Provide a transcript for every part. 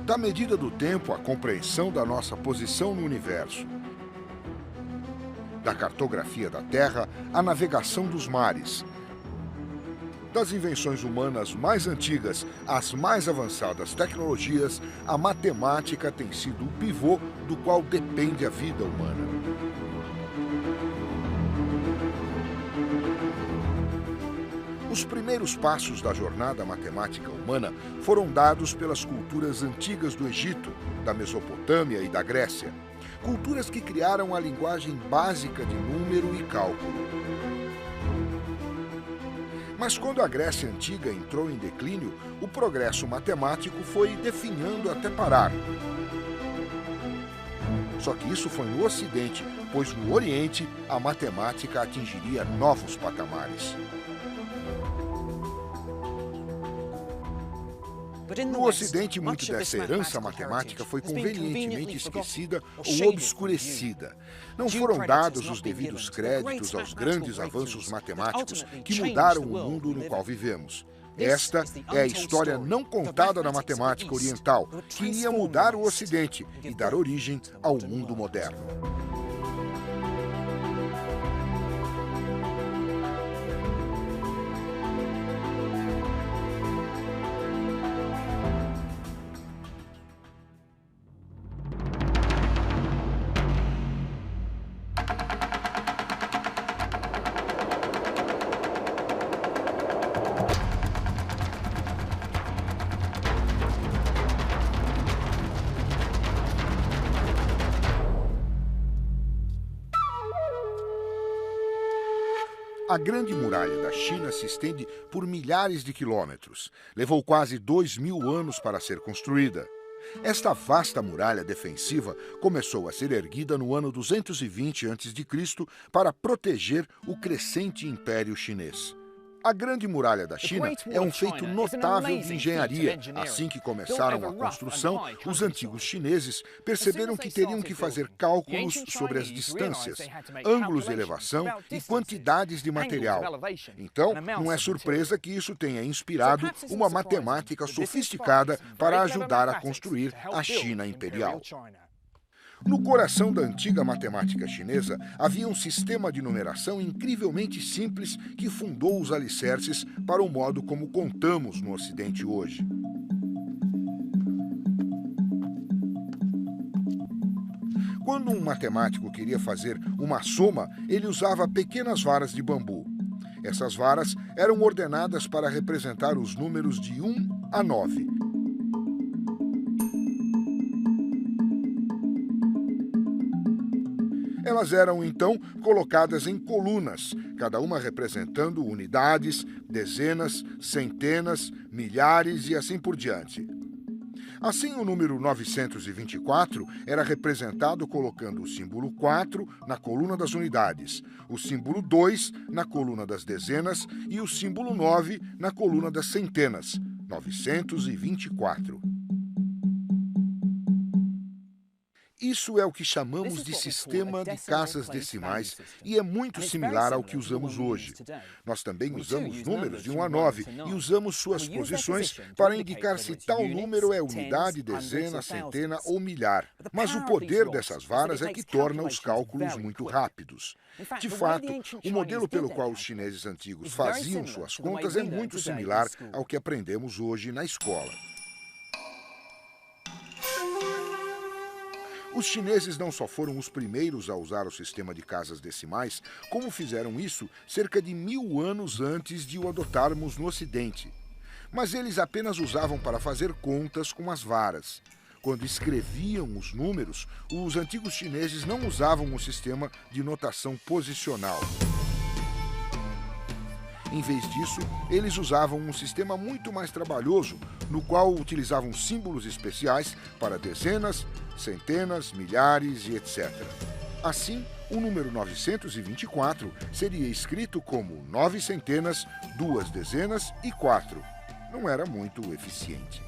Da medida do tempo à compreensão da nossa posição no universo. Da cartografia da Terra à navegação dos mares. Das invenções humanas mais antigas às mais avançadas tecnologias, a matemática tem sido o pivô do qual depende a vida humana. Os primeiros passos da jornada matemática humana foram dados pelas culturas antigas do Egito, da Mesopotâmia e da Grécia. Culturas que criaram a linguagem básica de número e cálculo. Mas quando a Grécia Antiga entrou em declínio, o progresso matemático foi definhando até parar. Só que isso foi no Ocidente, pois no Oriente a matemática atingiria novos patamares. No Ocidente, muito dessa herança matemática foi convenientemente esquecida ou obscurecida. Não foram dados os devidos créditos aos grandes avanços matemáticos que mudaram o mundo no qual vivemos. Esta é a história não contada da matemática oriental, que iria mudar o Ocidente e dar origem ao mundo moderno. A Grande Muralha da China se estende por milhares de quilômetros. Levou quase 2000 anos para ser construída. Esta vasta muralha defensiva começou a ser erguida no ano 220 a.C. para proteger o crescente Império Chinês. A Grande Muralha da China é um feito notável de engenharia. Assim que começaram a construção, os antigos chineses perceberam que teriam que fazer cálculos sobre as distâncias, ângulos de elevação e quantidades de material. Então, não é surpresa que isso tenha inspirado uma matemática sofisticada para ajudar a construir a China imperial. No coração da antiga matemática chinesa havia um sistema de numeração incrivelmente simples que fundou os alicerces para o modo como contamos no Ocidente hoje. Quando um matemático queria fazer uma soma, ele usava pequenas varas de bambu. Essas varas eram ordenadas para representar os números de 1 a 9. Elas eram, então, colocadas em colunas, cada uma representando unidades, dezenas, centenas, milhares e assim por diante. Assim, o número 924 era representado colocando o símbolo 4 na coluna das unidades, o símbolo 2 na coluna das dezenas e o símbolo 9 na coluna das centenas, 924. Isso é o que chamamos de sistema de casas decimais e é muito similar ao que usamos hoje. Nós também usamos números de 1 a 9 e usamos suas posições para indicar se tal número é unidade, dezena, centena ou milhar. Mas o poder dessas varas é que torna os cálculos muito rápidos. De fato, o modelo pelo qual os chineses antigos faziam suas contas é muito similar ao que aprendemos hoje na escola. Os chineses não só foram os primeiros a usar o sistema de casas decimais, como fizeram isso cerca de 1000 anos antes de o adotarmos no Ocidente. Mas eles apenas usavam para fazer contas com as varas. Quando escreviam os números, os antigos chineses não usavam o sistema de notação posicional. Em vez disso, eles usavam um sistema muito mais trabalhoso, no qual utilizavam símbolos especiais para dezenas, centenas, milhares e etc. Assim, o número 924 seria escrito como 9 centenas, 2 dezenas e 4. Não era muito eficiente.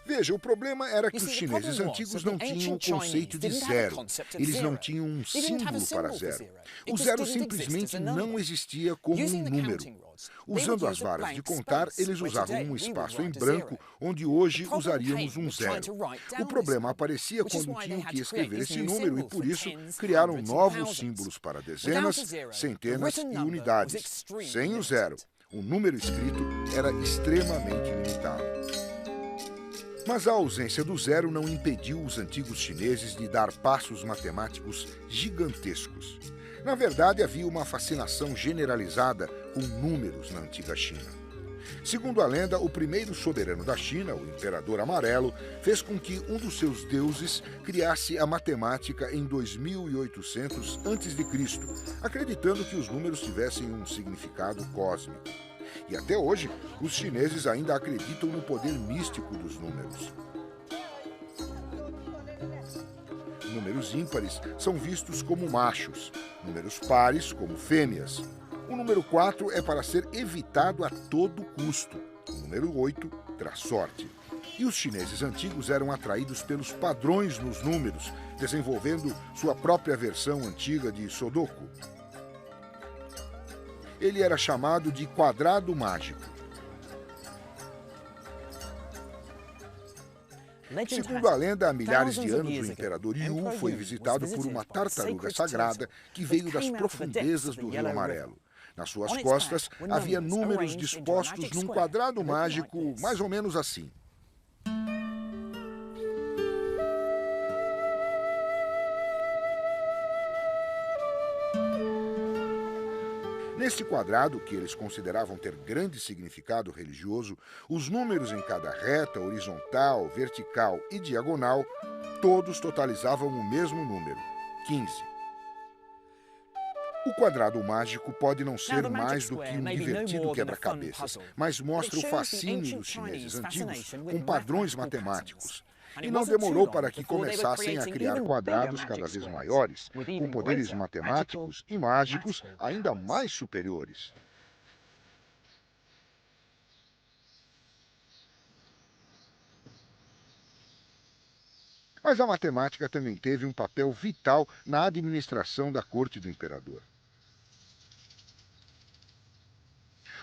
Veja, o problema era que os chineses antigos não tinham o conceito de zero. Eles não tinham um símbolo para zero. O zero simplesmente não existia como um número. Usando as varas de contar, eles usavam um espaço em branco, onde hoje usaríamos um zero. O problema aparecia quando tinham que escrever esse número e, por isso, criaram novos símbolos para dezenas, centenas e unidades. Sem o zero, o número escrito era extremamente limitado. Mas a ausência do zero não impediu os antigos chineses de dar passos matemáticos gigantescos. Na verdade, havia uma fascinação generalizada com números na antiga China. Segundo a lenda, o primeiro soberano da China, o Imperador Amarelo, fez com que um dos seus deuses criasse a matemática em 2800 a.C., acreditando que os números tivessem um significado cósmico. E até hoje, os chineses ainda acreditam no poder místico dos números. Números ímpares são vistos como machos, números pares como fêmeas. O número 4 é para ser evitado a todo custo. O número 8 traz sorte. E os chineses antigos eram atraídos pelos padrões nos números, desenvolvendo sua própria versão antiga de Sudoku. Ele era chamado de quadrado mágico. Segundo a lenda, há milhares de anos, o imperador Yu foi visitado por uma tartaruga sagrada que veio das profundezas do Rio Amarelo. Nas suas costas havia números dispostos num quadrado mágico mais ou menos assim. Neste quadrado, que eles consideravam ter grande significado religioso, os números em cada reta, horizontal, vertical e diagonal, todos totalizavam o mesmo número, 15. O quadrado mágico pode não ser mais do que um divertido quebra-cabeças, mas mostra o fascínio dos chineses antigos com padrões matemáticos. E não demorou para que começassem a criar quadrados cada vez maiores, com poderes matemáticos e mágicos ainda mais superiores. Mas a matemática também teve um papel vital na administração da corte do imperador.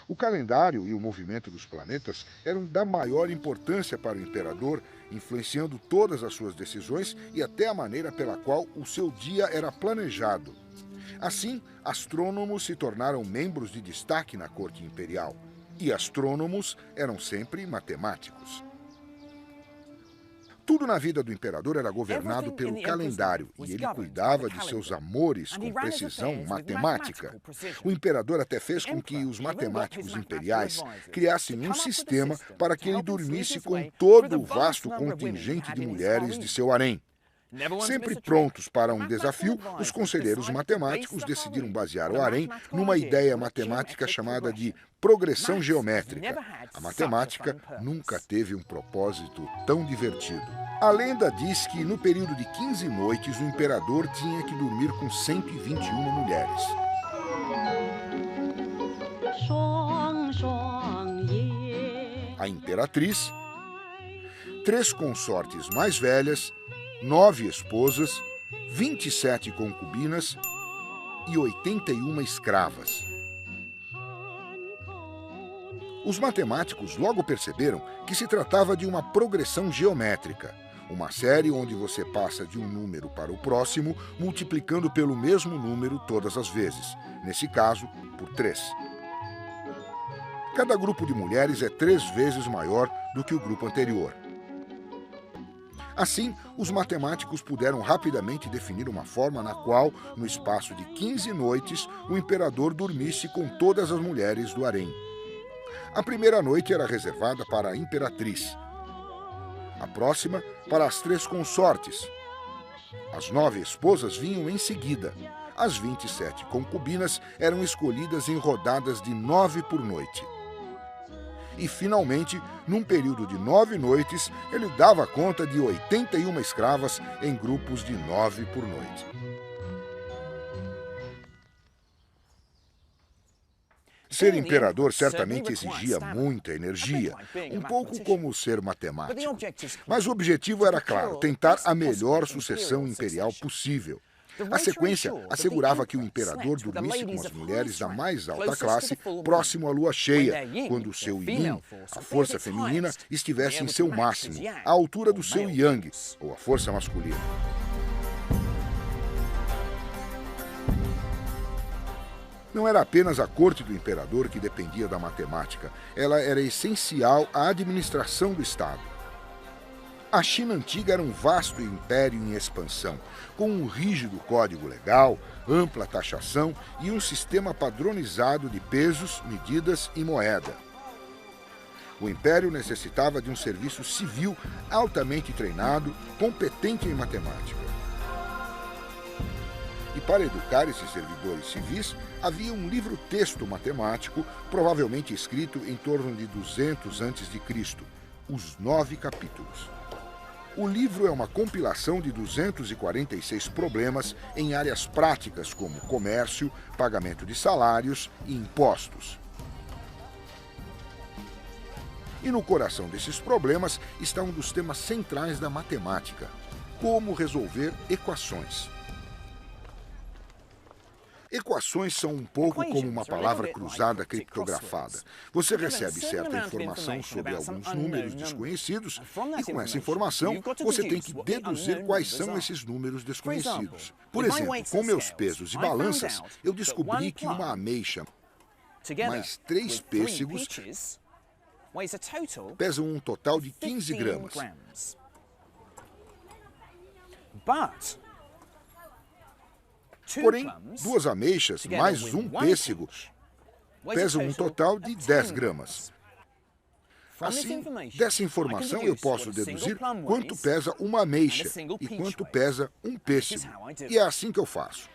O calendário e o movimento dos planetas eram da maior importância para o imperador, influenciando todas as suas decisões e até a maneira pela qual o seu dia era planejado. Assim, astrônomos se tornaram membros de destaque na corte imperial. E astrônomos eram sempre matemáticos. Tudo na vida do imperador era governado pelo calendário e ele cuidava de seus amores com precisão matemática. O imperador até fez com que os matemáticos imperiais criassem um sistema para que ele dormisse com todo o vasto contingente de mulheres de seu harém. Sempre prontos para um desafio, os conselheiros matemáticos decidiram basear o harém numa ideia matemática chamada de progressão geométrica. A matemática nunca teve um propósito tão divertido. A lenda diz que no período de 15 noites o imperador tinha que dormir com 121 mulheres. A imperatriz, 3 consortes mais velhas, 9 esposas, 27 concubinas e 81 escravas. Os matemáticos logo perceberam que se tratava de uma progressão geométrica, uma série onde você passa de um número para o próximo, multiplicando pelo mesmo número todas as vezes, nesse caso, por 3. Cada grupo de mulheres é 3 vezes maior do que o grupo anterior. Assim, os matemáticos puderam rapidamente definir uma forma na qual, no espaço de 15 noites, o imperador dormisse com todas as mulheres do harém. A primeira noite era reservada para a imperatriz, a próxima para as 3 consortes. As 9 esposas vinham em seguida. As 27 concubinas eram escolhidas em rodadas de 9 por noite. E, finalmente, num período de 9 noites, ele dava conta de 81 escravas em grupos de 9 por noite. Ser imperador certamente exigia muita energia, um pouco como ser matemático. Mas o objetivo era claro, tentar a melhor sucessão imperial possível. A sequência assegurava que o imperador dormisse com as mulheres da mais alta classe próximo à lua cheia, quando o seu yin, a força feminina, estivesse em seu máximo, à altura do seu yang, ou a força masculina. Não era apenas a corte do imperador que dependia da matemática, ela era essencial à administração do Estado. A China antiga era um vasto império em expansão, com um rígido código legal, ampla taxação e um sistema padronizado de pesos, medidas e moeda. O império necessitava de um serviço civil altamente treinado, competente em matemática. E para educar esses servidores civis, havia um livro-texto matemático, provavelmente escrito em torno de 200 a.C., os 9 capítulos. O livro é uma compilação de 246 problemas em áreas práticas como comércio, pagamento de salários e impostos. E no coração desses problemas está um dos temas centrais da matemática: como resolver equações. Equações são um pouco como uma palavra cruzada criptografada. Você recebe certa informação sobre alguns números desconhecidos e, com essa informação, você tem que deduzir quais são esses números desconhecidos. Por exemplo, com meus pesos e balanças, eu descobri que uma ameixa mais 3 pêssegos pesam um total de 15 gramas. Porém, 2 ameixas mais um pêssego pesam um total de 10 gramas. Assim, dessa informação eu posso deduzir quanto pesa uma ameixa e quanto pesa um pêssego. E é assim que eu faço.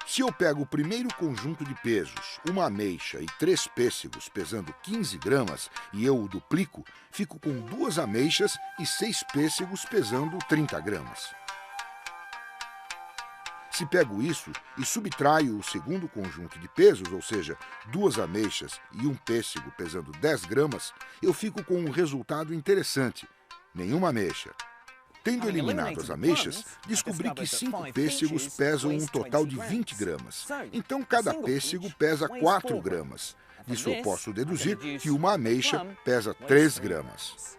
Se eu pego o primeiro conjunto de pesos, uma ameixa e 3 pêssegos pesando 15 gramas, e eu o duplico, fico com 2 ameixas e 6 pêssegos pesando 30 gramas. Se pego isso e subtraio o segundo conjunto de pesos, ou seja, 2 ameixas e um pêssego pesando 10 gramas, eu fico com um resultado interessante: nenhuma ameixa. Tendo eliminado as ameixas, descobri que 5 pêssegos pesam um total de 20 gramas. Então, cada pêssego pesa 4 gramas. Disso eu posso deduzir que uma ameixa pesa 3 gramas.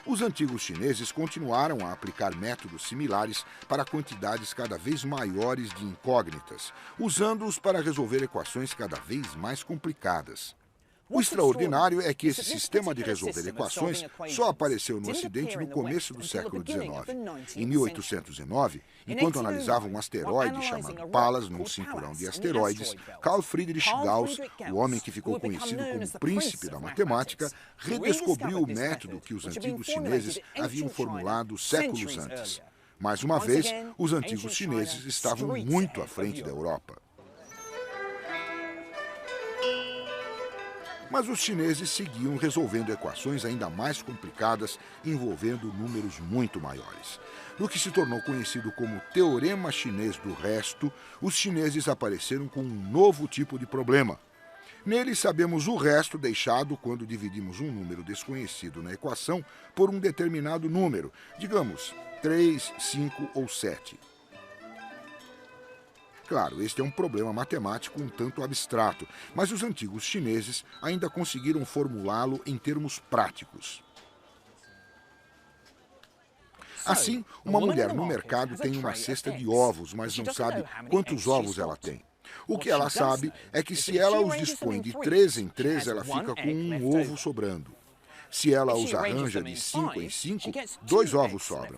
Os antigos chineses continuaram a aplicar métodos similares para quantidades cada vez maiores de incógnitas, usando-os para resolver equações cada vez mais complicadas. O extraordinário é que esse sistema de resolver equações só apareceu no Ocidente no começo do século XIX. Em 1809, enquanto analisavam um asteroide chamado Pallas num cinturão de asteroides, Carl Friedrich Gauss, o homem que ficou conhecido como o príncipe da matemática, redescobriu o método que os antigos chineses haviam formulado séculos antes. Mais uma vez, os antigos chineses estavam muito à frente da Europa. Mas os chineses seguiam resolvendo equações ainda mais complicadas, envolvendo números muito maiores. No que se tornou conhecido como Teorema Chinês do Resto, os chineses apareceram com um novo tipo de problema. Nele sabemos o resto deixado quando dividimos um número desconhecido na equação por um determinado número, digamos 3, 5 ou 7. Claro, este é um problema matemático um tanto abstrato, mas os antigos chineses ainda conseguiram formulá-lo em termos práticos. Assim, uma mulher no mercado tem uma cesta de ovos, mas não sabe quantos ovos ela tem. O que ela sabe é que se ela os dispõe de 3 em 3, ela fica com um ovo sobrando. Se ela os arranja de 5 em 5, 2 ovos sobram.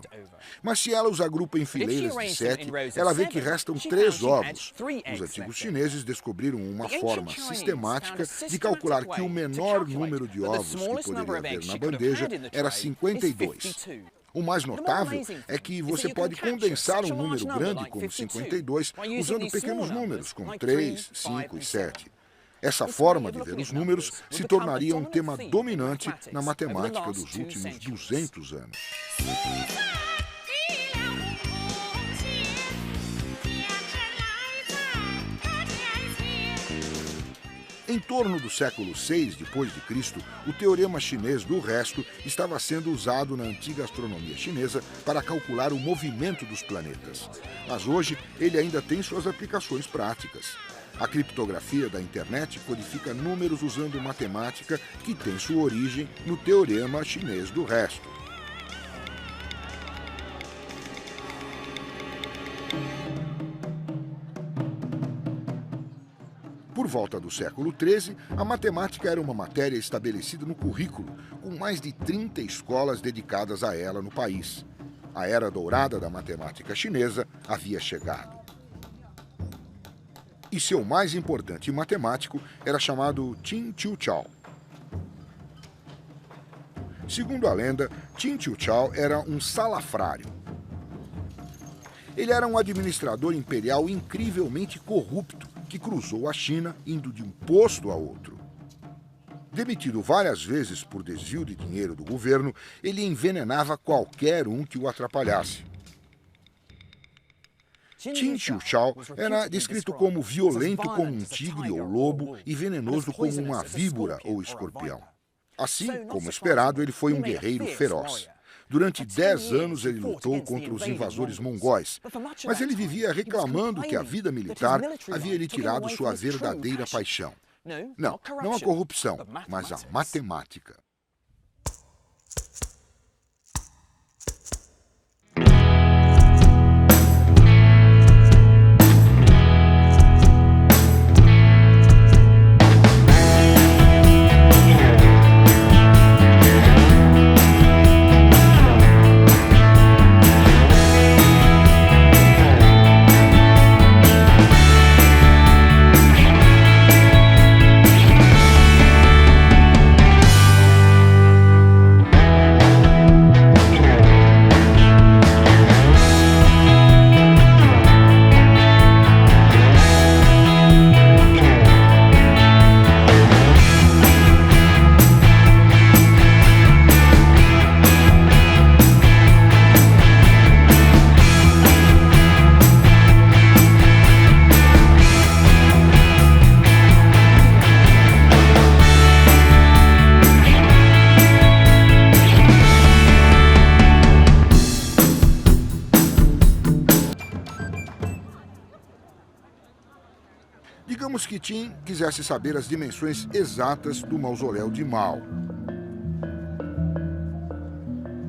Mas se ela os agrupa em fileiras de 7, ela vê que restam 3 ovos. Os antigos chineses descobriram uma forma sistemática de calcular que o menor número de ovos que poderia haver na bandeja era 52. O mais notável é que você pode condensar um número grande como 52 usando pequenos números como 3, 5 e 7. Essa forma de ver os números se tornaria um tema dominante na matemática dos últimos 200 anos. Em torno do século VI d.C., o teorema chinês do resto estava sendo usado na antiga astronomia chinesa para calcular o movimento dos planetas. Mas hoje ele ainda tem suas aplicações práticas. A criptografia da internet codifica números usando matemática que tem sua origem no teorema chinês do resto. Por volta do século XIII, a matemática era uma matéria estabelecida no currículo, com mais de 30 escolas dedicadas a ela no país. A era dourada da matemática chinesa havia chegado. E seu mais importante matemático era chamado Qin Qiuqiao. Segundo a lenda, Qin Qiuqiao era um salafrário. Ele era um administrador imperial incrivelmente corrupto, que cruzou a China indo de um posto a outro. Demitido várias vezes por desvio de dinheiro do governo, ele envenenava qualquer um que o atrapalhasse. Qin Qiuqiao era descrito como violento como um tigre ou lobo e venenoso como uma víbora ou escorpião. Assim, como esperado, ele foi um guerreiro feroz. Durante 10 anos ele lutou contra os invasores mongóis, mas ele vivia reclamando que a vida militar havia lhe tirado sua verdadeira paixão. Não a corrupção, mas a matemática. Digamos que Qin quisesse saber as dimensões exatas do mausoléu de Mao.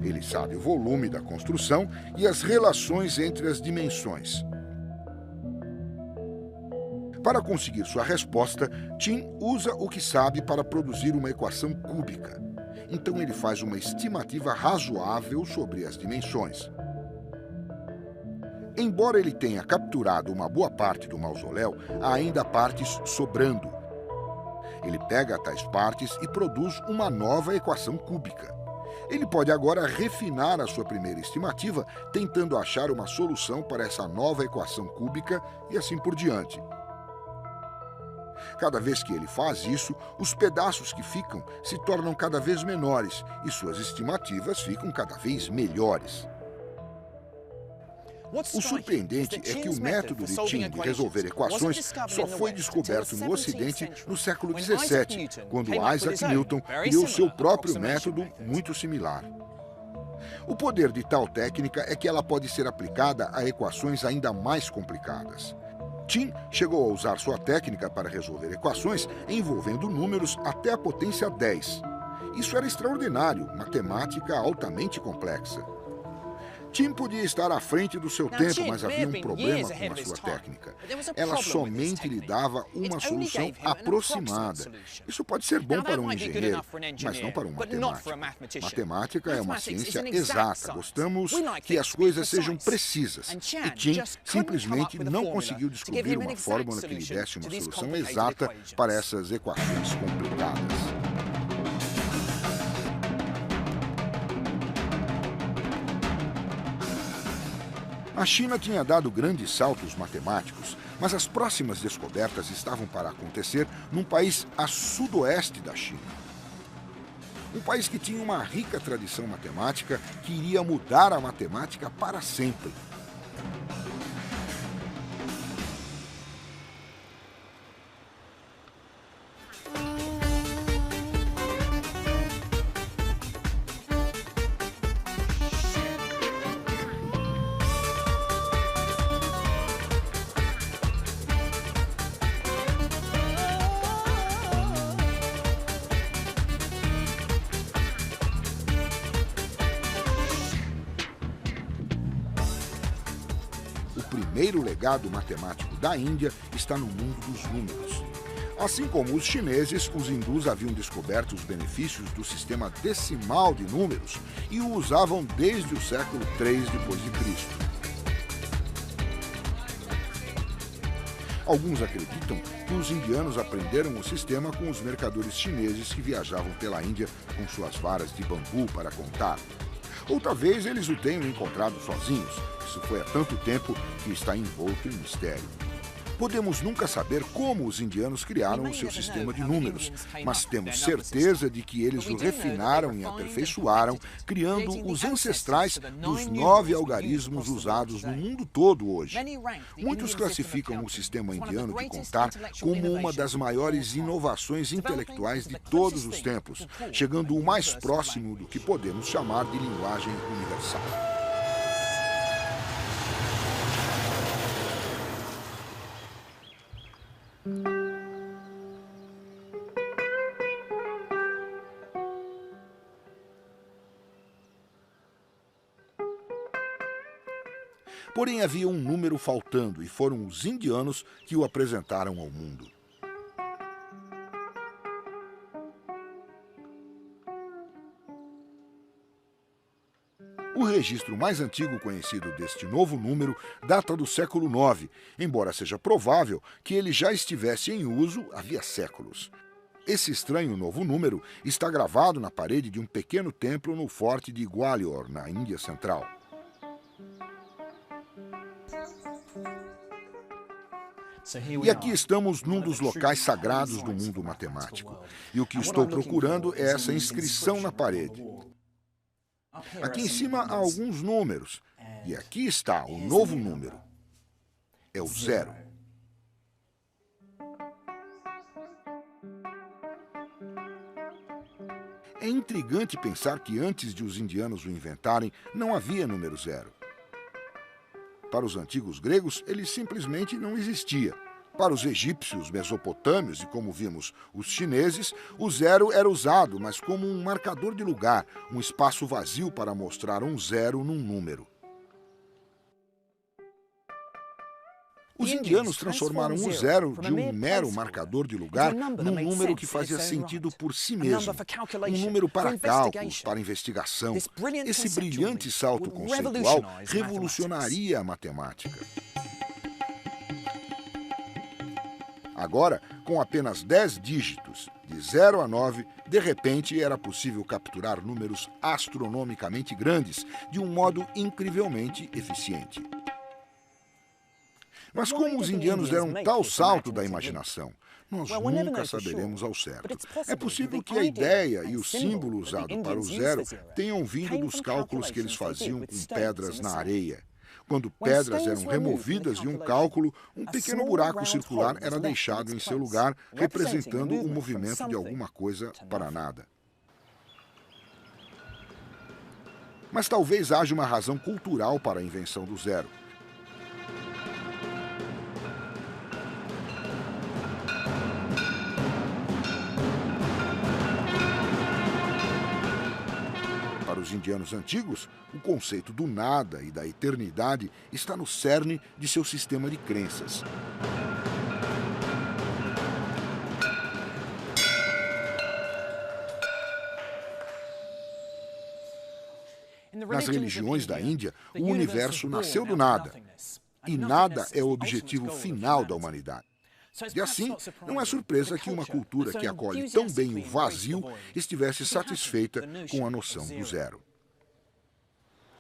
Ele sabe o volume da construção e as relações entre as dimensões. Para conseguir sua resposta, Qin usa o que sabe para produzir uma equação cúbica. Então ele faz uma estimativa razoável sobre as dimensões. Embora ele tenha capturado uma boa parte do mausoléu, há ainda partes sobrando. Ele pega tais partes e produz uma nova equação cúbica. Ele pode agora refinar a sua primeira estimativa, tentando achar uma solução para essa nova equação cúbica e assim por diante. Cada vez que ele faz isso, os pedaços que ficam se tornam cada vez menores e suas estimativas ficam cada vez melhores. O surpreendente é que o método de Qin de resolver equações só foi descoberto no Ocidente no século XVII, quando Isaac Newton criou seu próprio método muito similar. O poder de tal técnica é que ela pode ser aplicada a equações ainda mais complicadas. Qin chegou a usar sua técnica para resolver equações envolvendo números até a potência 10. Isso era extraordinário, matemática altamente complexa. Qin podia estar à frente do seu tempo, mas havia um problema com a sua técnica. Ela somente lhe dava uma solução aproximada. Isso pode ser bom para um engenheiro, mas não para um matemático. Matemática é uma ciência exata. Gostamos que as coisas sejam precisas. E Qin simplesmente não conseguiu descobrir uma fórmula que lhe desse uma solução exata para essas equações complicadas. A China tinha dado grandes saltos matemáticos, mas as próximas descobertas estavam para acontecer num país a sudoeste da China. Um país que tinha uma rica tradição matemática que iria mudar a matemática para sempre. primeiro legado matemático da Índia está no mundo dos números. Assim como os chineses, os hindus haviam descoberto os benefícios do sistema decimal de números e o usavam desde o século III d.C. Alguns acreditam que os indianos aprenderam o sistema com os mercadores chineses que viajavam pela Índia com suas varas de bambu para contar. Ou talvez eles o tenham encontrado sozinhos. Isso foi há tanto tempo que está envolto em mistério. Podemos nunca saber como os indianos criaram o seu sistema de números, mas temos certeza de que eles o refinaram e aperfeiçoaram, criando os ancestrais dos 9 algarismos usados no mundo todo hoje. Muitos classificam o sistema indiano de contar como uma das maiores inovações intelectuais de todos os tempos, chegando o mais próximo do que podemos chamar de linguagem universal. Porém, havia um número faltando e foram os indianos que o apresentaram ao mundo. O registro mais antigo conhecido deste novo número data do século IX, embora seja provável que ele já estivesse em uso havia séculos. Esse estranho novo número está gravado na parede de um pequeno templo no forte de Gwalior, na Índia Central. E aqui estamos num dos locais sagrados do mundo matemático. E o que estou procurando é essa inscrição na parede. Aqui em cima há alguns números. E aqui está o novo número. É o 0. É intrigante pensar que antes de os indianos o inventarem, não havia número 0. Para os antigos gregos, ele simplesmente não existia. Para os egípcios, mesopotâmios e, como vimos, os chineses, o 0 era usado, mas como um marcador de lugar, um espaço vazio para mostrar um 0 num número. Os indianos transformaram o 0 de um mero marcador de lugar num número que fazia sentido por si mesmo. Um número para cálculos, para investigação. Esse brilhante salto conceitual revolucionaria a matemática. Agora, com apenas 10 dígitos, de 0 a 9, de repente era possível capturar números astronomicamente grandes de um modo incrivelmente eficiente. Mas como os indianos deram tal salto da imaginação? Nós nunca saberemos ao certo. É possível que a ideia e o símbolo usado para o 0 tenham vindo dos cálculos que eles faziam com pedras na areia. Quando pedras eram removidas de um cálculo, um pequeno buraco circular era deixado em seu lugar, representando o movimento de alguma coisa para nada. Mas talvez haja uma razão cultural para a invenção do 0. Para os indianos antigos, o conceito do nada e da eternidade está no cerne de seu sistema de crenças. Nas religiões da Índia, o universo nasceu do nada. E nada é o objetivo final da humanidade. E assim, não é surpresa que uma cultura que acolhe tão bem o vazio estivesse satisfeita com a noção do 0.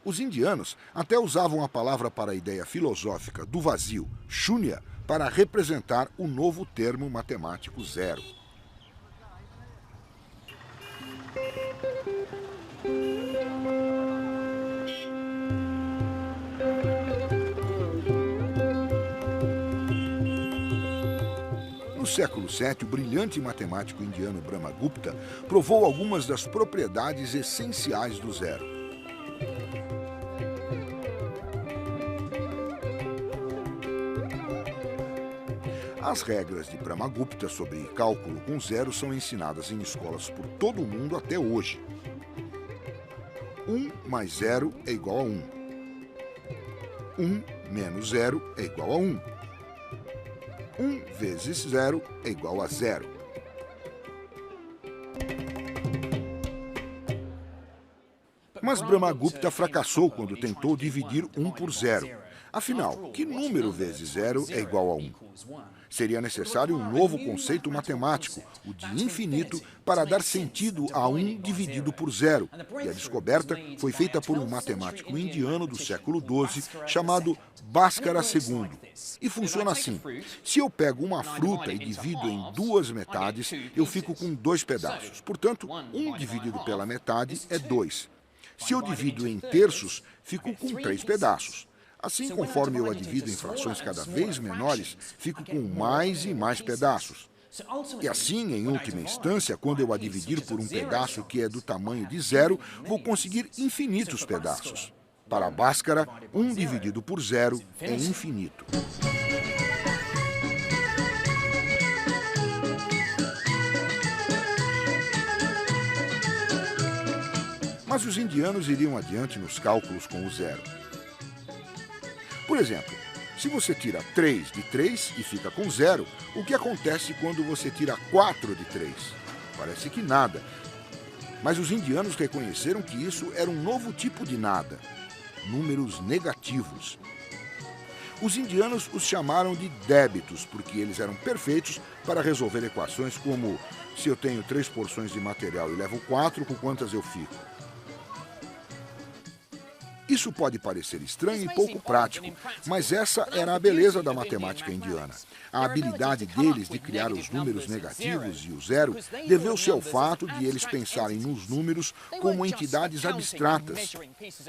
Os indianos até usavam a palavra para a ideia filosófica do vazio, shunya, para representar o novo termo matemático 0. No século VII, o brilhante matemático indiano Brahmagupta provou algumas das propriedades essenciais do 0. As regras de Brahmagupta sobre cálculo com 0 são ensinadas em escolas por todo o mundo até hoje. 1 mais 0 é igual a 1. 1 menos 0 é igual a 1. 1 vezes 0 é igual a 0. Mas Brahmagupta fracassou quando tentou dividir 1 por 0. Afinal, que número vezes 0 é igual a 1? Seria necessário um novo conceito matemático, o de infinito, para dar sentido a 1 dividido por 0. E a descoberta foi feita por um matemático indiano do século XII chamado Bhaskara II. E funciona assim: se eu pego uma fruta e divido em duas metades, eu fico com 2 pedaços. Portanto, 1 dividido pela metade é 2. Se eu divido em terços, fico com 3 pedaços. Assim, conforme eu a divido em frações cada vez menores, fico com mais e mais pedaços. E assim, em última instância, quando eu a dividir por um pedaço que é do tamanho de 0, vou conseguir infinitos pedaços. Para Bhaskara, 1 dividido por 0 é infinito. Mas os indianos iriam adiante nos cálculos com o 0. Por exemplo, se você tira 3 de 3 e fica com 0, o que acontece quando você tira 4 de 3? Parece que nada. Mas os indianos reconheceram que isso era um novo tipo de nada: números negativos. Os indianos os chamaram de débitos, porque eles eram perfeitos para resolver equações como: se eu tenho 3 porções de material e levo 4, com quantas eu fico? Isso pode parecer estranho e pouco prático, mas essa era a beleza da matemática indiana. A habilidade deles de criar os números negativos e o 0 deveu-se ao fato de eles pensarem nos números como entidades abstratas.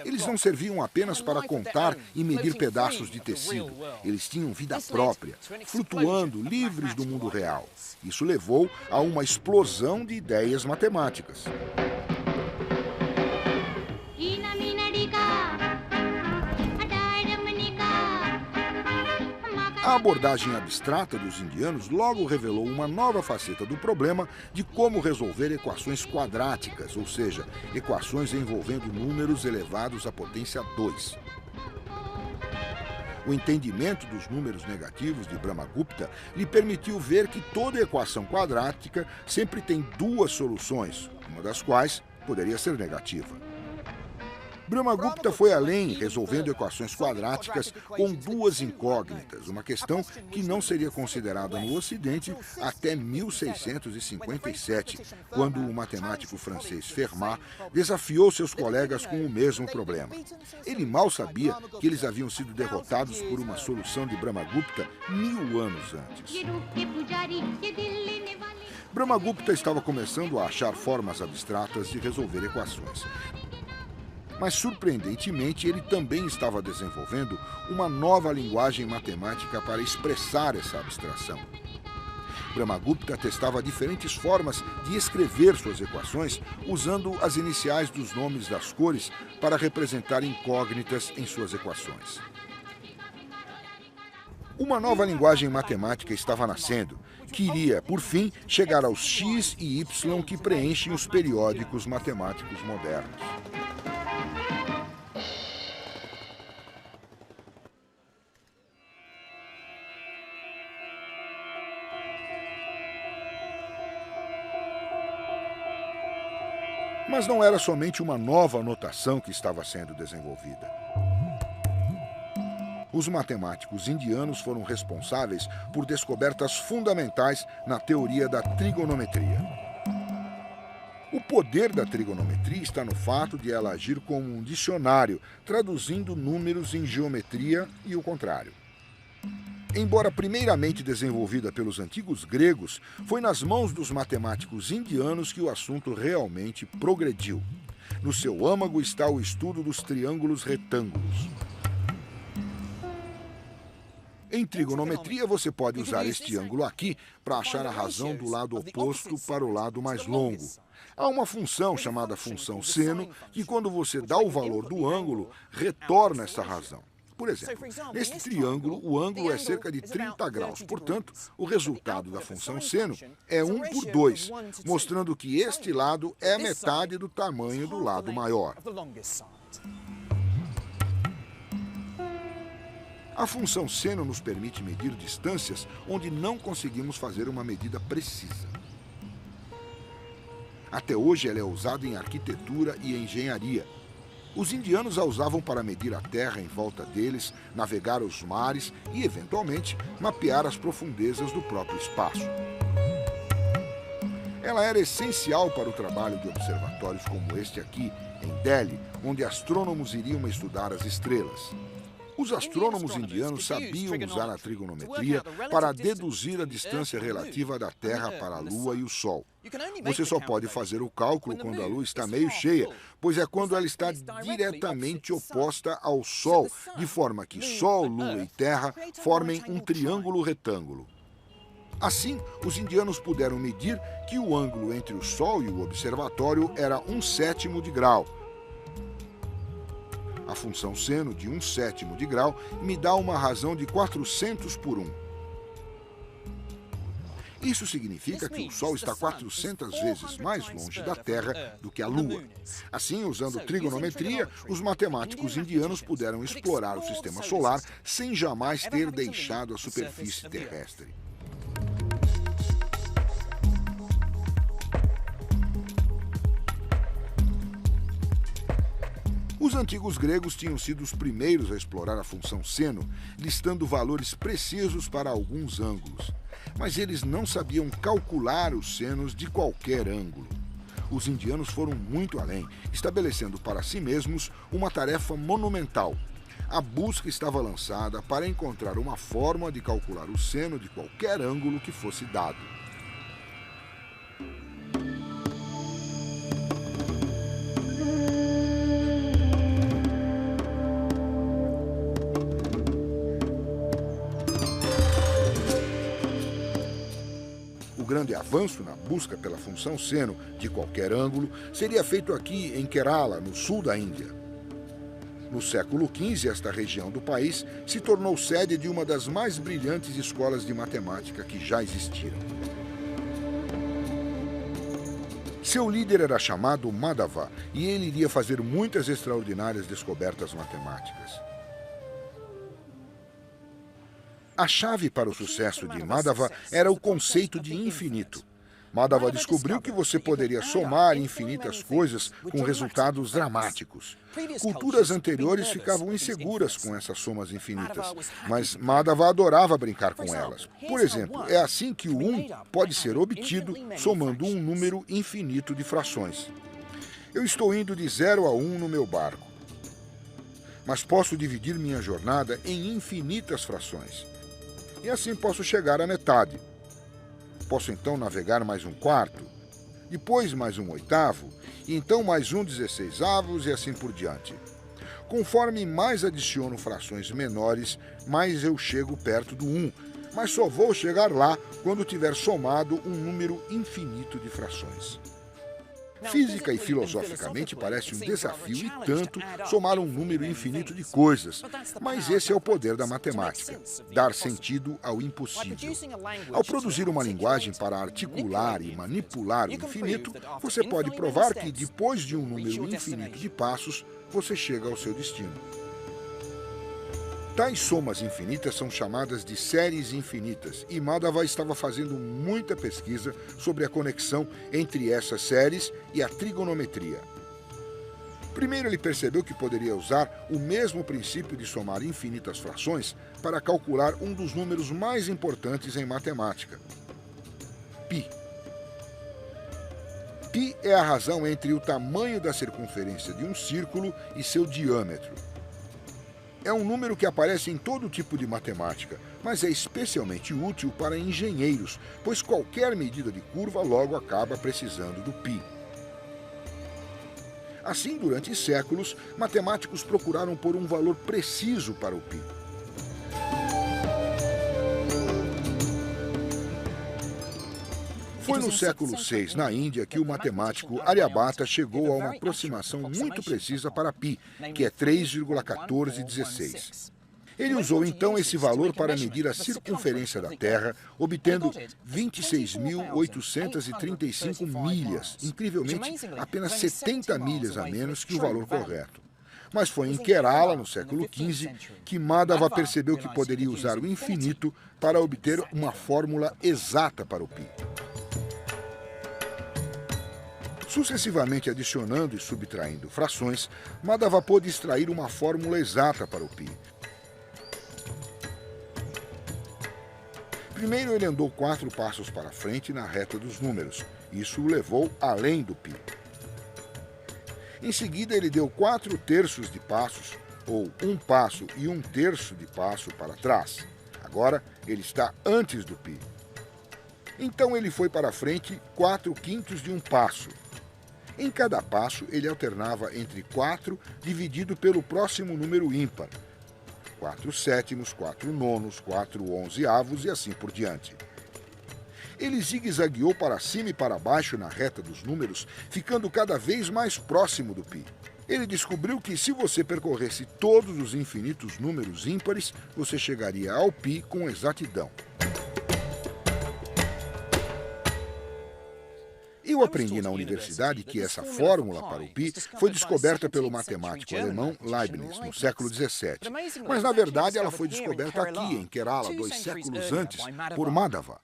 Eles não serviam apenas para contar e medir pedaços de tecido. Eles tinham vida própria, flutuando, livres do mundo real. Isso levou a uma explosão de ideias matemáticas. A abordagem abstrata dos indianos logo revelou uma nova faceta do problema de como resolver equações quadráticas, ou seja, equações envolvendo números elevados à potência 2. O entendimento dos números negativos de Brahmagupta lhe permitiu ver que toda equação quadrática sempre tem 2 soluções, uma das quais poderia ser negativa. Brahmagupta foi além, resolvendo equações quadráticas com 2 incógnitas, uma questão que não seria considerada no Ocidente até 1657, quando o matemático francês Fermat desafiou seus colegas com o mesmo problema. Ele mal sabia que eles haviam sido derrotados por uma solução de Brahmagupta 1000 anos antes. Brahmagupta estava começando a achar formas abstratas de resolver equações. Mas, surpreendentemente, ele também estava desenvolvendo uma nova linguagem matemática para expressar essa abstração. Brahmagupta testava diferentes formas de escrever suas equações usando as iniciais dos nomes das cores para representar incógnitas em suas equações. Uma nova linguagem matemática estava nascendo, que iria, por fim, chegar aos x e y que preenchem os periódicos matemáticos modernos. Mas não era somente uma nova notação que estava sendo desenvolvida. Os matemáticos indianos foram responsáveis por descobertas fundamentais na teoria da trigonometria. O poder da trigonometria está no fato de ela agir como um dicionário, traduzindo números em geometria e o contrário. Embora primeiramente desenvolvida pelos antigos gregos, foi nas mãos dos matemáticos indianos que o assunto realmente progrediu. No seu âmago está o estudo dos triângulos retângulos. Em trigonometria, você pode usar este ângulo aqui para achar a razão do lado oposto para o lado mais longo. Há uma função chamada função seno que, quando você dá o valor do ângulo, retorna essa razão. Por exemplo, neste triângulo, o ângulo é cerca de 30 graus. Portanto, o resultado da função seno é 1 por 2, mostrando que este lado é a metade do tamanho do lado maior. A função seno nos permite medir distâncias onde não conseguimos fazer uma medida precisa. Até hoje ela é usada em arquitetura e engenharia. Os indianos a usavam para medir a terra em volta deles, navegar os mares e, eventualmente, mapear as profundezas do próprio espaço. Ela era essencial para o trabalho de observatórios como este aqui, em Delhi, onde astrônomos iriam estudar as estrelas. Os astrônomos indianos sabiam usar a trigonometria para deduzir a distância relativa da Terra para a Lua e o Sol. Você só pode fazer o cálculo quando a Lua está meio cheia, pois é quando ela está diretamente oposta ao Sol, de forma que Sol, Lua e Terra formem um triângulo retângulo. Assim, os indianos puderam medir que o ângulo entre o Sol e o observatório era 1/7 de grau. A função seno de 1/7 de grau me dá uma razão de 400 por 1. Isso significa que o Sol está 400 vezes mais longe da Terra do que a Lua. Assim, usando trigonometria, os matemáticos indianos puderam explorar o sistema solar sem jamais ter deixado a superfície terrestre. Os antigos gregos tinham sido os primeiros a explorar a função seno, listando valores precisos para alguns ângulos. Mas eles não sabiam calcular os senos de qualquer ângulo. Os indianos foram muito além, estabelecendo para si mesmos uma tarefa monumental. A busca estava lançada para encontrar uma forma de calcular o seno de qualquer ângulo que fosse dado. O grande avanço na busca pela função seno de qualquer ângulo seria feito aqui em Kerala, no sul da Índia. No século XV, esta região do país se tornou sede de uma das mais brilhantes escolas de matemática que já existiram. Seu líder era chamado Madhava e ele iria fazer muitas extraordinárias descobertas matemáticas. A chave para o sucesso de Madhava era o conceito de infinito. Madhava descobriu que você poderia somar infinitas coisas com resultados dramáticos. Culturas anteriores ficavam inseguras com essas somas infinitas, mas Madhava adorava brincar com elas. Por exemplo, é assim que o 1 pode ser obtido somando um número infinito de frações. Eu estou indo de 0 a 1 no meu barco, mas posso dividir minha jornada em infinitas frações. E assim posso chegar à metade. Posso então navegar mais um quarto, depois mais um oitavo, e então mais um 16avos e assim por diante. Conforme mais adiciono frações menores, mais eu chego perto do 1, mas só vou chegar lá quando tiver somado um número infinito de frações. Física e filosoficamente parece um desafio e tanto somar um número infinito de coisas, mas esse é o poder da matemática, dar sentido ao impossível. Ao produzir uma linguagem para articular e manipular o infinito, você pode provar que depois de um número infinito de passos, você chega ao seu destino. Tais somas infinitas são chamadas de séries infinitas, e Madhava estava fazendo muita pesquisa sobre a conexão entre essas séries e a trigonometria. Primeiro ele percebeu que poderia usar o mesmo princípio de somar infinitas frações para calcular um dos números mais importantes em matemática: π. Π é a razão entre o tamanho da circunferência de um círculo e seu diâmetro. É um número que aparece em todo tipo de matemática, mas é especialmente útil para engenheiros, pois qualquer medida de curva logo acaba precisando do π. Assim, durante séculos, matemáticos procuraram por um valor preciso para o π. Foi no século VI, na Índia, que o matemático Aryabhata chegou a uma aproximação muito precisa para π, que é 3,1416. Ele usou então esse valor para medir a circunferência da Terra, obtendo 26.835 milhas, incrivelmente apenas 70 milhas a menos que o valor correto. Mas foi em Kerala, no século XV, que Madhava percebeu que poderia usar o infinito para obter uma fórmula exata para o π. Sucessivamente adicionando e subtraindo frações, Madhava pôde extrair uma fórmula exata para o π. Primeiro ele andou 4 passos para frente na reta dos números. Isso o levou além do π. Em seguida ele deu 4 terços de passos, ou 1 passo e 1 terço de passo para trás. Agora ele está antes do π. Então ele foi para frente 4 quintos de 1 passo. Em cada passo, ele alternava entre 4 dividido pelo próximo número ímpar. 4 sétimos, 4 nonos, 4 onzeavos e assim por diante. Ele zigue-zagueou para cima e para baixo na reta dos números, ficando cada vez mais próximo do π. Ele descobriu que se você percorresse todos os infinitos números ímpares, você chegaria ao π com exatidão. Eu aprendi na universidade que essa fórmula para o π foi descoberta pelo matemático alemão Leibniz no século XVII. Mas, na verdade, ela foi descoberta aqui, em Kerala, 2 séculos antes, por Madhava.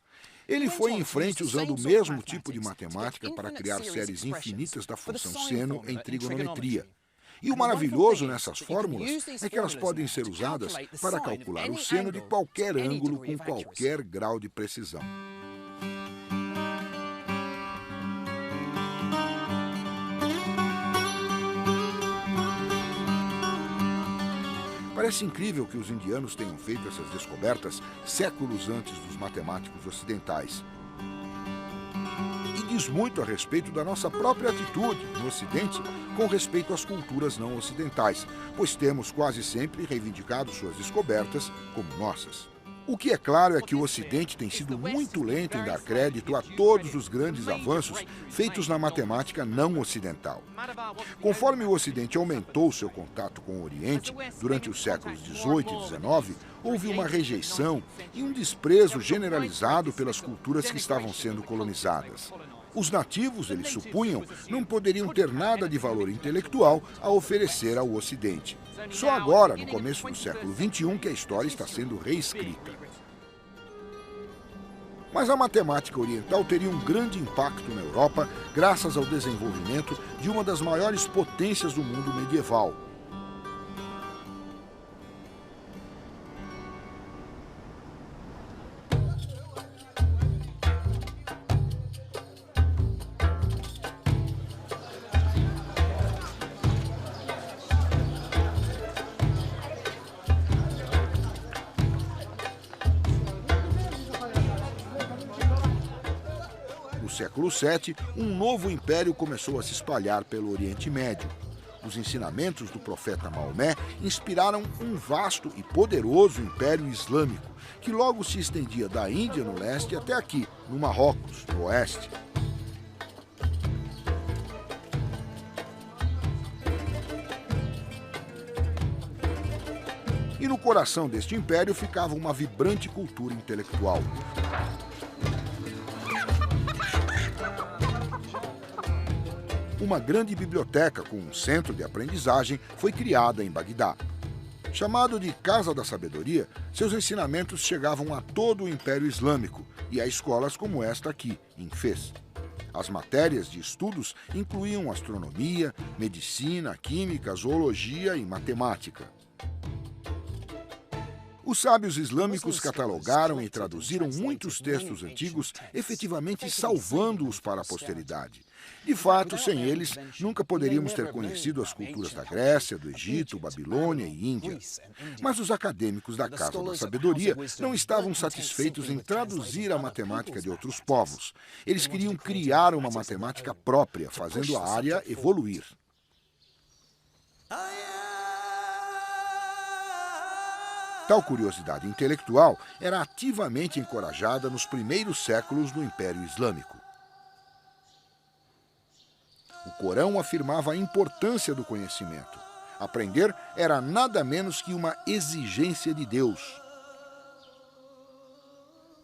Ele foi em frente usando o mesmo tipo de matemática para criar séries infinitas da função seno em trigonometria. E o maravilhoso nessas fórmulas é que elas podem ser usadas para calcular o seno de qualquer ângulo com qualquer grau de precisão. Parece incrível que os indianos tenham feito essas descobertas séculos antes dos matemáticos ocidentais. E diz muito a respeito da nossa própria atitude no Ocidente com respeito às culturas não ocidentais, pois temos quase sempre reivindicado suas descobertas como nossas. O que é claro é que o Ocidente tem sido muito lento em dar crédito a todos os grandes avanços feitos na matemática não ocidental. Conforme o Ocidente aumentou seu contato com o Oriente durante os séculos XVIII e XIX, houve uma rejeição e um desprezo generalizado pelas culturas que estavam sendo colonizadas. Os nativos, eles supunham, não poderiam ter nada de valor intelectual a oferecer ao Ocidente. Só agora, no começo do século XXI, que a história está sendo reescrita. Mas a matemática oriental teria um grande impacto na Europa graças ao desenvolvimento de uma das maiores potências do mundo medieval. No século VII, um novo império começou a se espalhar pelo Oriente Médio. Os ensinamentos do profeta Maomé inspiraram um vasto e poderoso império islâmico, que logo se estendia da Índia no leste até aqui, no Marrocos, no oeste. E no coração deste império ficava uma vibrante cultura intelectual. Uma grande biblioteca com um centro de aprendizagem foi criada em Bagdá. Chamado de Casa da Sabedoria, seus ensinamentos chegavam a todo o Império Islâmico e a escolas como esta aqui, em Fez. As matérias de estudos incluíam astronomia, medicina, química, zoologia e matemática. Os sábios islâmicos catalogaram e traduziram muitos textos antigos, efetivamente salvando-os para a posteridade. De fato, sem eles, nunca poderíamos ter conhecido as culturas da Grécia, do Egito, Babilônia e Índia. Mas os acadêmicos da Casa da Sabedoria não estavam satisfeitos em traduzir a matemática de outros povos. Eles queriam criar uma matemática própria, fazendo a área evoluir. Tal curiosidade intelectual era ativamente encorajada nos primeiros séculos do Império Islâmico. O Corão afirmava a importância do conhecimento. Aprender era nada menos que uma exigência de Deus.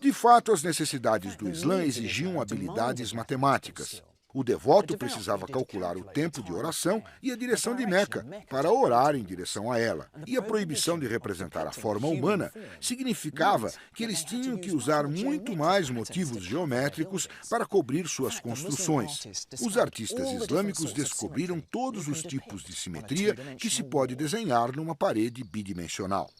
De fato, as necessidades do Islã exigiam habilidades matemáticas. O devoto precisava calcular o tempo de oração e a direção de Meca para orar em direção a ela. E a proibição de representar a forma humana significava que eles tinham que usar muito mais motivos geométricos para cobrir suas construções. Os artistas islâmicos descobriram todos os tipos de simetria que se pode desenhar numa parede bidimensional.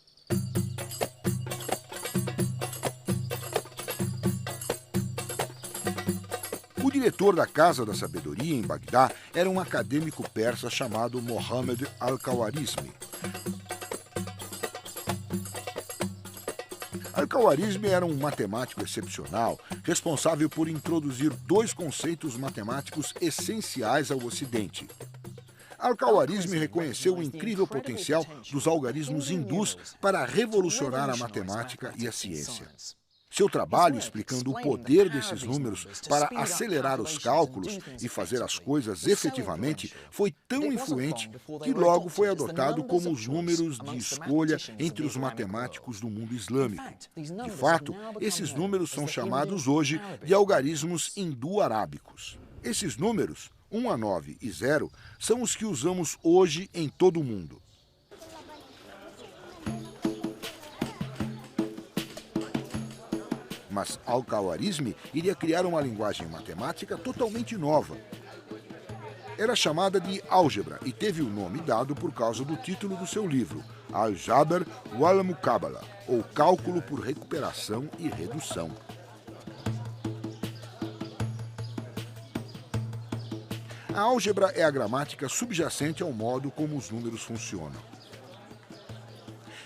O diretor da Casa da Sabedoria em Bagdá era um acadêmico persa chamado Mohammed al-Khawarizmi. Al-Khawarizmi era um matemático excepcional, responsável por introduzir dois conceitos matemáticos essenciais ao Ocidente. Al-Khawarizmi reconheceu o incrível potencial dos algarismos hindus para revolucionar a matemática e a ciência. Seu trabalho explicando o poder desses números para acelerar os cálculos e fazer as coisas efetivamente foi tão influente que logo foi adotado como os números de escolha entre os matemáticos do mundo islâmico. De fato, esses números são chamados hoje de algarismos hindu-arábicos. Esses números, 1 a 9 e 0, são os que usamos hoje em todo o mundo. Mas Al-Khawarizmi iria criar uma linguagem matemática totalmente nova. Era chamada de álgebra e teve o nome dado por causa do título do seu livro, Al-Jabr wal-Muqabala, ou Cálculo por Recuperação e Redução. A álgebra é a gramática subjacente ao modo como os números funcionam.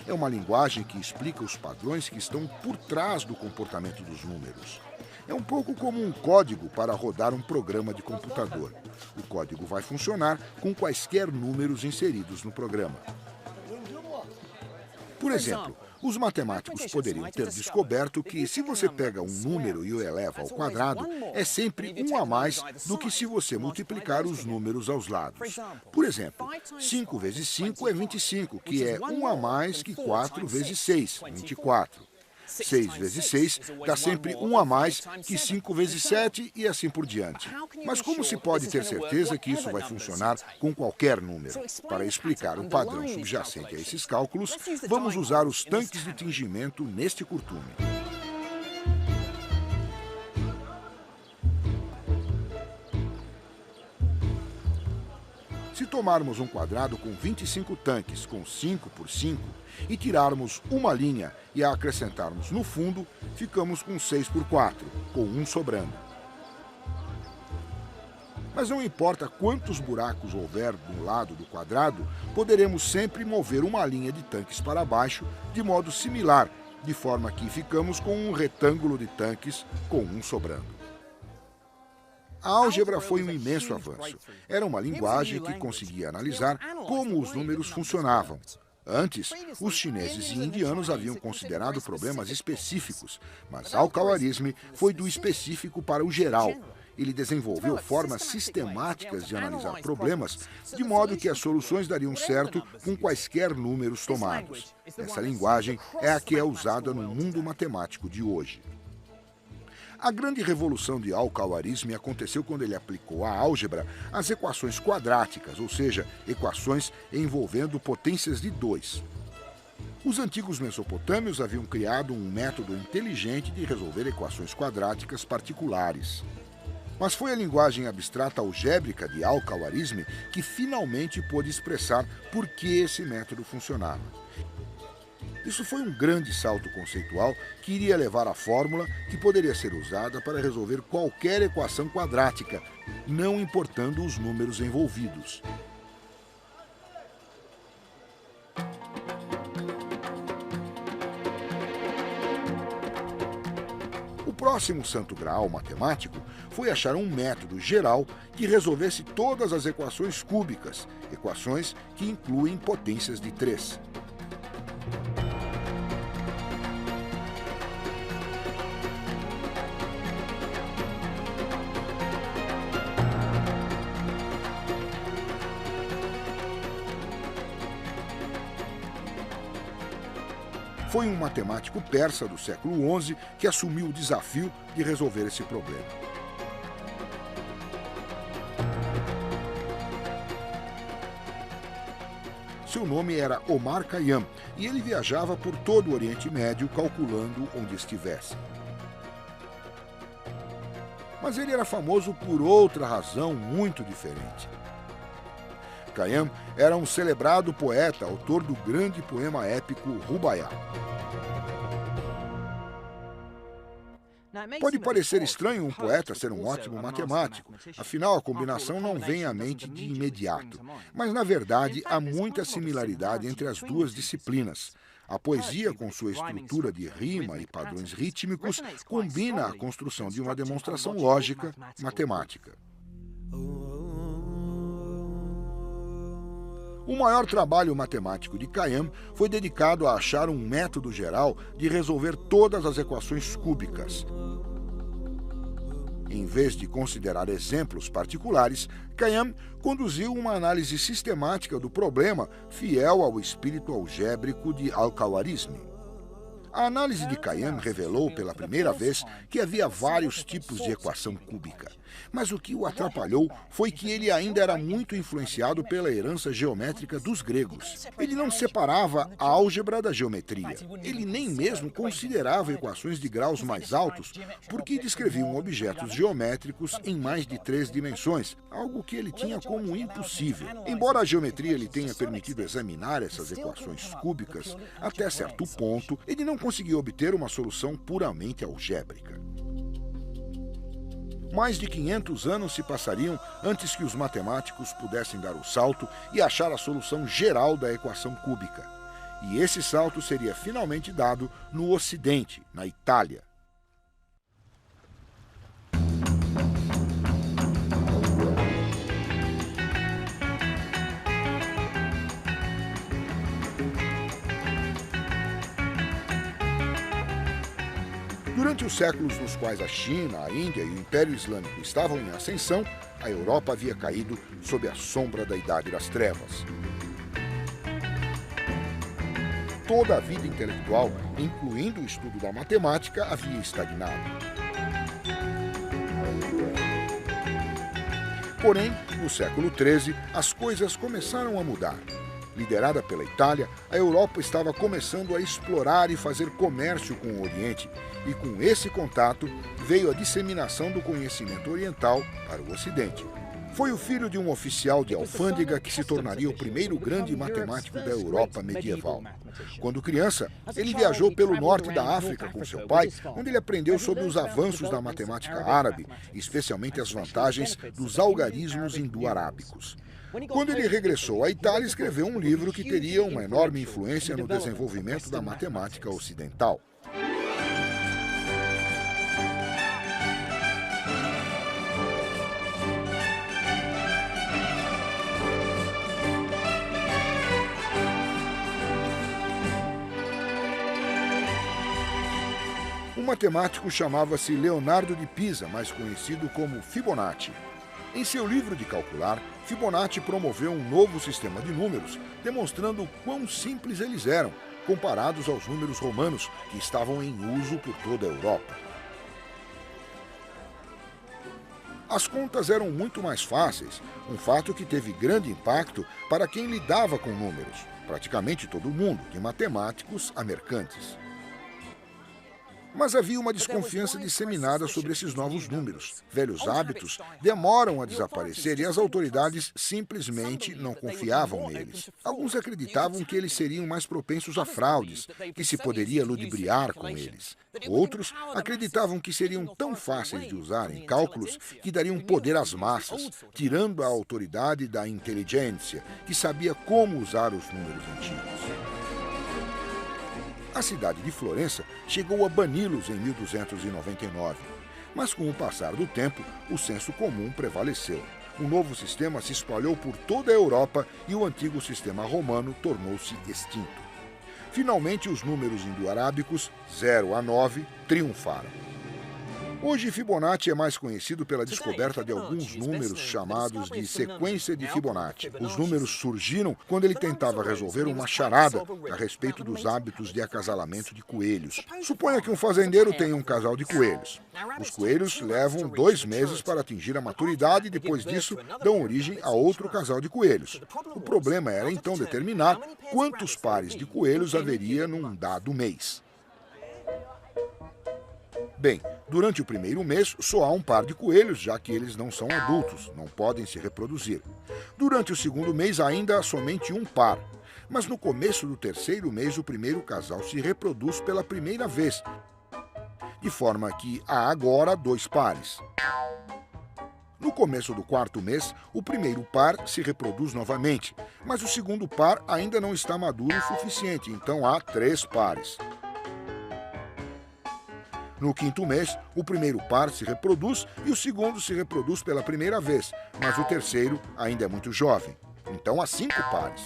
É uma linguagem que explica os padrões que estão por trás do comportamento dos números. É um pouco como um código para rodar um programa de computador. O código vai funcionar com quaisquer números inseridos no programa. Por exemplo, os matemáticos poderiam ter descoberto que se você pega um número e o eleva ao quadrado, é sempre 1 a mais do que se você multiplicar os números aos lados. Por exemplo, 5 vezes 5 é 25, que é 1 a mais que 4 vezes 6, 24. 6 vezes 6 dá sempre 1 a mais que 5 vezes 7 e assim por diante. Mas como se pode ter certeza que isso vai funcionar com qualquer número? Para explicar o padrão subjacente a esses cálculos, vamos usar os tanques de tingimento neste curtume. Se tomarmos um quadrado com 25 tanques com 5 por 5 e tirarmos uma linha e a acrescentarmos no fundo, ficamos com 6 por 4, com 1 sobrando. Mas não importa quantos buracos houver do lado do quadrado, poderemos sempre mover uma linha de tanques para baixo de modo similar, de forma que ficamos com um retângulo de tanques com 1 sobrando. A álgebra foi um imenso avanço. Era uma linguagem que conseguia analisar como os números funcionavam. Antes, os chineses e indianos haviam considerado problemas específicos, mas Al-Khawarizmi foi do específico para o geral. Ele desenvolveu formas sistemáticas de analisar problemas, de modo que as soluções dariam certo com quaisquer números tomados. Essa linguagem é a que é usada no mundo matemático de hoje. A grande revolução de Al-Khawarizmi aconteceu quando ele aplicou à álgebra as equações quadráticas, ou seja, equações envolvendo potências de 2. Os antigos mesopotâmios haviam criado um método inteligente de resolver equações quadráticas particulares. Mas foi a linguagem abstrata algébrica de Al-Khawarizmi que finalmente pôde expressar por que esse método funcionava. Isso foi um grande salto conceitual que iria levar à fórmula que poderia ser usada para resolver qualquer equação quadrática, não importando os números envolvidos. O próximo santo graal matemático foi achar um método geral que resolvesse todas as equações cúbicas, equações que incluem potências de 3. Foi um matemático persa do século XI que assumiu o desafio de resolver esse problema. Seu nome era Omar Khayyam e ele viajava por todo o Oriente Médio calculando onde estivesse. Mas ele era famoso por outra razão muito diferente. Khayyam era um celebrado poeta, autor do grande poema épico Rubaiyat. Pode parecer estranho um poeta ser um ótimo matemático, afinal a combinação não vem à mente de imediato. Mas, na verdade, há muita similaridade entre as duas disciplinas. A poesia, com sua estrutura de rima e padrões rítmicos, combina a construção de uma demonstração lógica matemática. O maior trabalho matemático de Khayyam foi dedicado a achar um método geral de resolver todas as equações cúbicas. Em vez de considerar exemplos particulares, Khayyam conduziu uma análise sistemática do problema fiel ao espírito algébrico de Al-Khwarizmi. A análise de Khayyam revelou pela primeira vez que havia vários tipos de equação cúbica. Mas o que o atrapalhou foi que ele ainda era muito influenciado pela herança geométrica dos gregos. Ele não separava a álgebra da geometria. Ele nem mesmo considerava equações de graus mais altos, porque descreviam objetos geométricos em mais de 3 dimensões, algo que ele tinha como impossível. Embora a geometria lhe tenha permitido examinar essas equações cúbicas, até certo ponto, ele não conseguiu obter uma solução puramente algébrica. Mais de 500 anos se passariam antes que os matemáticos pudessem dar o salto e achar a solução geral da equação cúbica. E esse salto seria finalmente dado no Ocidente, na Itália. Durante os séculos nos quais a China, a Índia e o Império Islâmico estavam em ascensão, a Europa havia caído sob a sombra da Idade das Trevas. Toda a vida intelectual, incluindo o estudo da matemática, havia estagnado. Porém, no século XIII, as coisas começaram a mudar. Liderada pela Itália, a Europa estava começando a explorar e fazer comércio com o Oriente, e com esse contato veio a disseminação do conhecimento oriental para o Ocidente. Foi o filho de um oficial de alfândega que se tornaria o primeiro grande matemático da Europa medieval. Quando criança, ele viajou pelo norte da África com seu pai, onde ele aprendeu sobre os avanços da matemática árabe, especialmente as vantagens dos algarismos indo-arábicos. Quando ele regressou à Itália, escreveu um livro que teria uma enorme influência no desenvolvimento da matemática ocidental. O matemático chamava-se Leonardo de Pisa, mais conhecido como Fibonacci. Em seu livro de calcular, Fibonacci promoveu um novo sistema de números, demonstrando quão simples eles eram, comparados aos números romanos que estavam em uso por toda a Europa. As contas eram muito mais fáceis, um fato que teve grande impacto para quem lidava com números, praticamente todo mundo, de matemáticos a mercantes. Mas havia uma desconfiança disseminada sobre esses novos números. Velhos hábitos demoram a desaparecer e as autoridades simplesmente não confiavam neles. Alguns acreditavam que eles seriam mais propensos a fraudes, que se poderia ludibriar com eles. Outros acreditavam que seriam tão fáceis de usar em cálculos que dariam poder às massas, tirando a autoridade da inteligência, que sabia como usar os números antigos. A cidade de Florença chegou a bani-los em 1299, mas com o passar do tempo, o senso comum prevaleceu. Um novo sistema se espalhou por toda a Europa e o antigo sistema romano tornou-se extinto. Finalmente, os números indo-arábicos, 0 a 9, triunfaram. Hoje, Fibonacci é mais conhecido pela descoberta de alguns números chamados de sequência de Fibonacci. Os números surgiram quando ele tentava resolver uma charada a respeito dos hábitos de acasalamento de coelhos. Suponha que um fazendeiro tenha um casal de coelhos. Os coelhos levam 2 meses para atingir a maturidade e depois disso dão origem a outro casal de coelhos. O problema era então determinar quantos pares de coelhos haveria num dado mês. Bem, durante o primeiro mês só há um par de coelhos, já que eles não são adultos, não podem se reproduzir. Durante o segundo mês ainda há somente um par. Mas no começo do terceiro mês o primeiro casal se reproduz pela primeira vez, de forma que há agora 2 pares. No começo do quarto mês, o primeiro par se reproduz novamente, mas o segundo par ainda não está maduro o suficiente, então há 3 pares. No quinto mês, o primeiro par se reproduz e o segundo se reproduz pela primeira vez, mas o terceiro ainda é muito jovem. Então há 5 pares.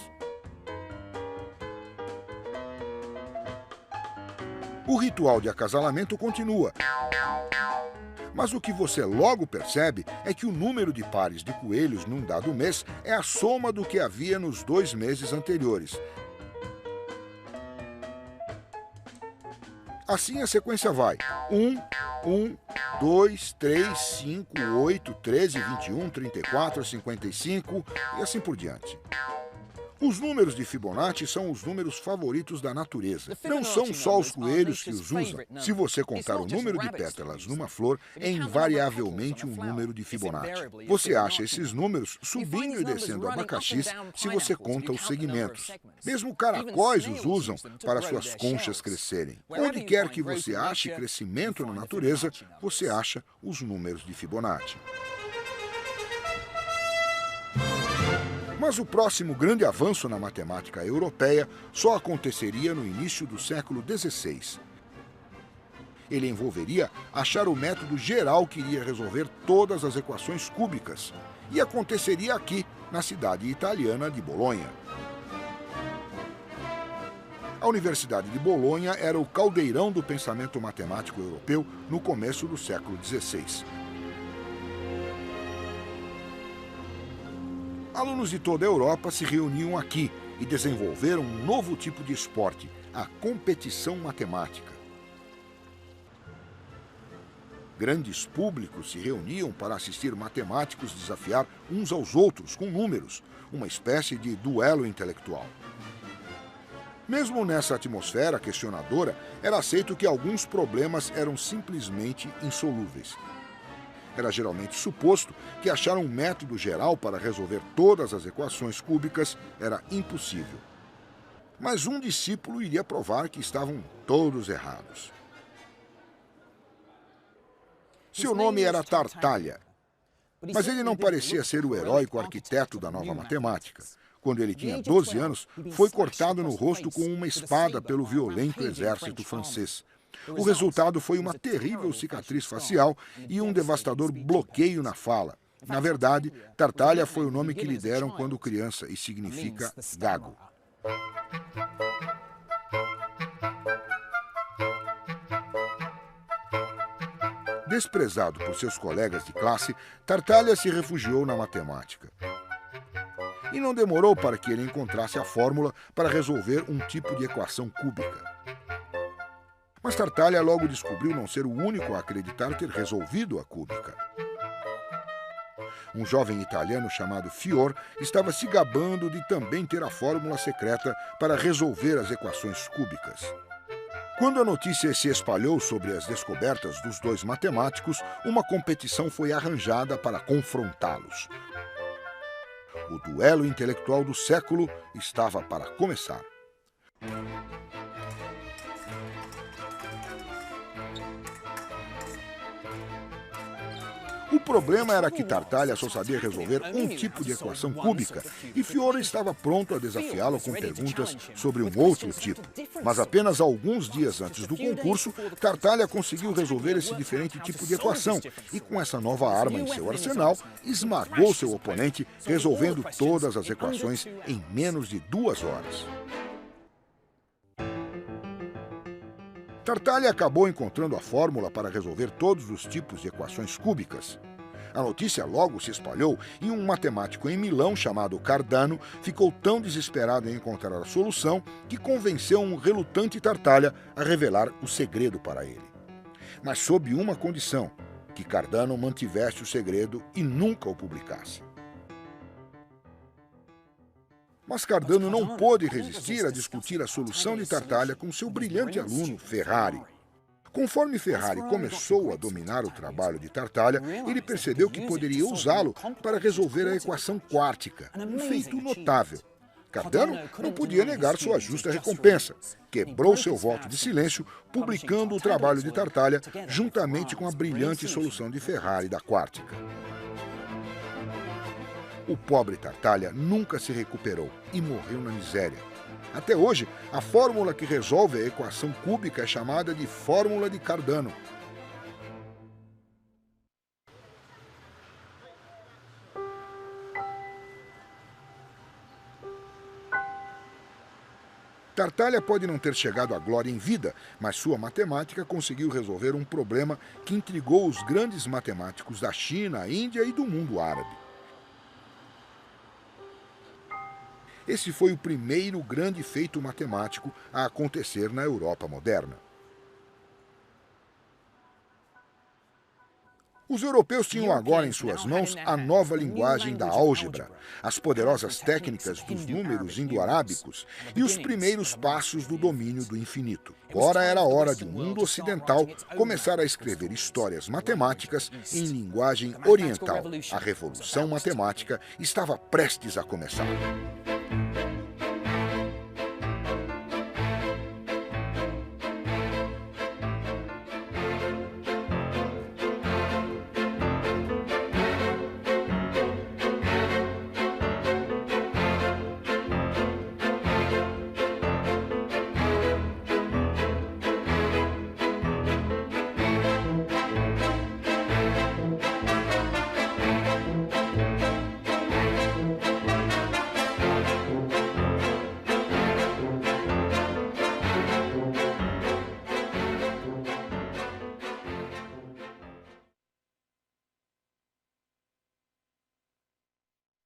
O ritual de acasalamento continua. Mas o que você logo percebe é que o número de pares de coelhos num dado mês é a soma do que havia nos 2 meses anteriores. Assim a sequência vai: 1, 2, 3, 5, 8, 13, 21, 34, 55 e assim por diante. Os números de Fibonacci são os números favoritos da natureza. Não são só os coelhos que os usam. Se você contar o número de pétalas numa flor, é invariavelmente um número de Fibonacci. Você acha esses números subindo e descendo abacaxis se você conta os segmentos. Mesmo caracóis os usam para suas conchas crescerem. Onde quer que você ache crescimento na natureza, você acha os números de Fibonacci. Mas o próximo grande avanço na matemática europeia só aconteceria no início do século XVI. Ele envolveria achar o método geral que iria resolver todas as equações cúbicas, e aconteceria aqui, na cidade italiana de Bolonha. A Universidade de Bolonha era o caldeirão do pensamento matemático europeu no começo do século XVI. Alunos de toda a Europa se reuniam aqui e desenvolveram um novo tipo de esporte, a competição matemática. Grandes públicos se reuniam para assistir matemáticos desafiar uns aos outros com números, uma espécie de duelo intelectual. Mesmo nessa atmosfera questionadora, era aceito que alguns problemas eram simplesmente insolúveis. Era geralmente suposto que achar um método geral para resolver todas as equações cúbicas era impossível. Mas um discípulo iria provar que estavam todos errados. Seu nome era Tartaglia, mas ele não parecia ser o heróico arquiteto da nova matemática. Quando ele tinha 12 anos, foi cortado no rosto com uma espada pelo violento exército francês. O resultado foi uma terrível cicatriz facial e um devastador bloqueio na fala. Na verdade, Tartaglia foi o nome que lhe deram quando criança e significa gago. Desprezado por seus colegas de classe, Tartaglia se refugiou na matemática. E não demorou para que ele encontrasse a fórmula para resolver um tipo de equação cúbica. Mas Tartaglia logo descobriu não ser o único a acreditar ter resolvido a cúbica. Um jovem italiano chamado Fior estava se gabando de também ter a fórmula secreta para resolver as equações cúbicas. Quando a notícia se espalhou sobre as descobertas dos 2 matemáticos, uma competição foi arranjada para confrontá-los. O duelo intelectual do século estava para começar. O problema era que Tartaglia só sabia resolver um tipo de equação cúbica e Fiore estava pronto a desafiá-lo com perguntas sobre um outro tipo. Mas apenas alguns dias antes do concurso, Tartaglia conseguiu resolver esse diferente tipo de equação e, com essa nova arma em seu arsenal, esmagou seu oponente, resolvendo todas as equações em menos de 2 horas. Tartaglia acabou encontrando a fórmula para resolver todos os tipos de equações cúbicas. A notícia logo se espalhou e um matemático em Milão chamado Cardano ficou tão desesperado em encontrar a solução que convenceu um relutante Tartaglia a revelar o segredo para ele. Mas sob uma condição, que Cardano mantivesse o segredo e nunca o publicasse. Mas Cardano não pôde resistir a discutir a solução de Tartaglia com seu brilhante aluno Ferrari. Conforme Ferrari começou a dominar o trabalho de Tartaglia, ele percebeu que poderia usá-lo para resolver a equação quártica, um feito notável. Cardano não podia negar sua justa recompensa. Quebrou seu voto de silêncio, publicando o trabalho de Tartaglia juntamente com a brilhante solução de Ferrari da quártica. O pobre Tartaglia nunca se recuperou e morreu na miséria. Até hoje, a fórmula que resolve a equação cúbica é chamada de fórmula de Cardano. Tartaglia pode não ter chegado à glória em vida, mas sua matemática conseguiu resolver um problema que intrigou os grandes matemáticos da China, Índia e do mundo árabe. Esse foi o primeiro grande feito matemático a acontecer na Europa moderna. Os europeus tinham agora em suas mãos a nova linguagem da álgebra, as poderosas técnicas dos números indo-arábicos e os primeiros passos do domínio do infinito. Agora era hora de um mundo ocidental começar a escrever histórias matemáticas em linguagem oriental. A revolução matemática estava prestes a começar.